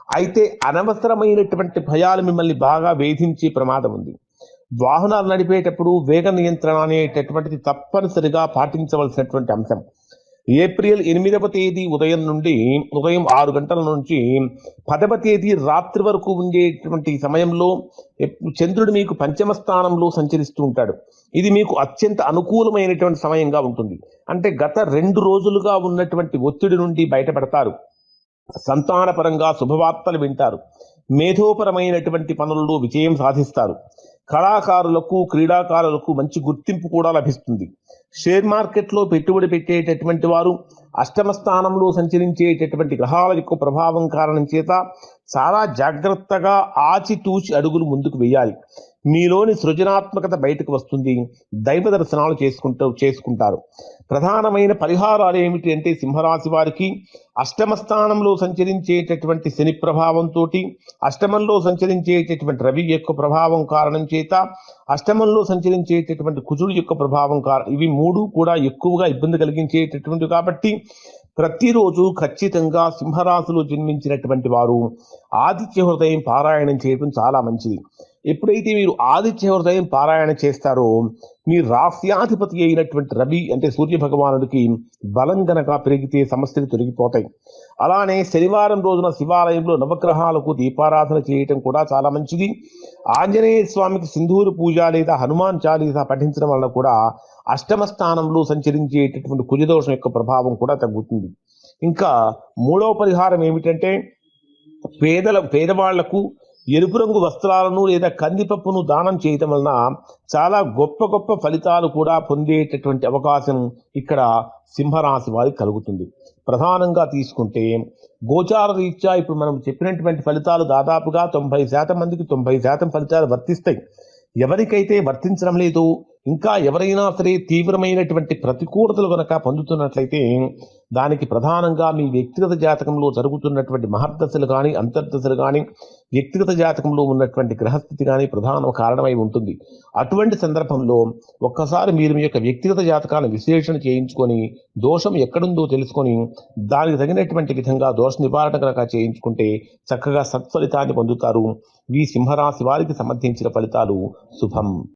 అయితే అనవసరమైనటువంటి భయాలు మిమ్మల్ని బాగా వేధించే ప్రమాదం ఉంది. వాహనాలు నడిపేటప్పుడు వేగ నియంత్రణ అనేటటువంటిది తప్పనిసరిగా పాటించవలసినటువంటి అంశం. ఏప్రిల్ 8వ తేదీ ఉదయం 6 గంటల నుంచి 10వ తేదీ రాత్రి వరకు ఉండేటువంటి సమయంలో చంద్రుడు మీకు పంచమ స్థానంలో సంచరిస్తూ ఉంటాడు. ఇది మీకు అత్యంత అనుకూలమైనటువంటి సమయంగా ఉంటుంది. అంటే గత 2 రోజులుగా ఉన్నటువంటి ఒత్తిడి నుండి బయటపడతారు. సంతానపరంగా శుభవార్తలు వింటారు. మేధోపరమైనటువంటి పనుల్లో విజయం సాధిస్తారు. కళాకారులకు, క్రీడాకారులకు మంచి గుర్తింపు కూడా లభిస్తుంది. షేర్ మార్కెట్లో పెట్టుబడి పెట్టేటటువంటి వారు అష్టమ స్థానంలో సంచరించేటటువంటి గ్రహాల యొక్క ప్రభావం కారణం చేత చాలా జాగ్రత్తగా ఆచితూచి అడుగులు ముందుకు వేయాలి. మీలోని సృజనాత్మకత బయటకు వస్తుంది. దైవ దర్శనాలు చేసుకుంటారు. ప్రధానమైన పరిహారాలు ఏమిటి అంటే సింహరాశి వారికి అష్టమ స్థానంలో సంచరించేటటువంటి శని ప్రభావంతో, అష్టమంలో సంచరించేటటువంటి రవి యొక్క ప్రభావం కారణం చేత, అష్టమంలో సంచరించేటటువంటి కుజుడు యొక్క ప్రభావం ఇవి 3 కూడా ఎక్కువగా ఇబ్బంది కలిగించేటటువంటి కాబట్టి ప్రతిరోజు ఖచ్చితంగా సింహరాశిలో జన్మించినటువంటి వారు ఆదిత్య హృదయం పారాయణం చేయడం చాలా మంచిది. ఎప్పుడైతే మీరు ఆదిత్య హృదయం పారాయణ చేస్తారో మీ రాస్యాధిపతి అయినటువంటి రవి అంటే సూర్య భగవానుడికి బలం గనక పెరిగితే సమస్యలు తొలగిపోతాయి. అలానే శనివారం రోజున శివాలయంలో నవగ్రహాలకు దీపారాధన చేయటం కూడా చాలా మంచిది. ఆంజనేయ స్వామికి సింధూరు పూజ లేదా హనుమాన్ చాలీసా పఠించడం వల్ల కూడా అష్టమ స్థానంలో సంచరించేటటువంటి కుజదోషం యొక్క ప్రభావం కూడా తగ్గుతుంది. ఇంకా 3వ పరిహారం ఏమిటంటే పేదవాళ్లకు ఎరుపు రంగు వస్త్రాలను లేదా కందిపప్పును దానం చేయటం వలన చాలా గొప్ప గొప్ప ఫలితాలు కూడా పొందేటటువంటి అవకాశం ఇక్కడ సింహరాశి వారికి కలుగుతుంది. ప్రధానంగా తీసుకుంటే గోచార రీత్యా ఇప్పుడు మనం చెప్పినటువంటి ఫలితాలు దాదాపుగా 90% మందికి 90% ఫలితాలు వర్తిస్తాయి. ఎవరికైతే వర్తించడం లేదో, ఇంకా ఎవరైనా సరే తీవ్రమైనటువంటి ప్రతికూలతలు కనుక పొందుతున్నట్లయితే దానికి ప్రధానంగా మీ వ్యక్తిగత జాతకంలో జరుగుతున్నటువంటి మహర్దశలు కానీ, అంతర్దశలు కానీ, వ్యక్తిగత జాతకంలో ఉన్నటువంటి గ్రహస్థితి కానీ ప్రధాన కారణమై ఉంటుంది. అటువంటి సందర్భంలో ఒక్కసారి మీరు మీ యొక్క వ్యక్తిగత జాతకాన్ని విశ్లేషణ చేయించుకొని దోషం ఎక్కడుందో తెలుసుకొని దానికి తగినటువంటి విధంగా దోష నివారణ కనుక చేయించుకుంటే చక్కగా సత్ఫలితాన్ని పొందుతారు. ఈ సింహరాశి వారికి సంబంధించిన ఫలితాలు శుభం.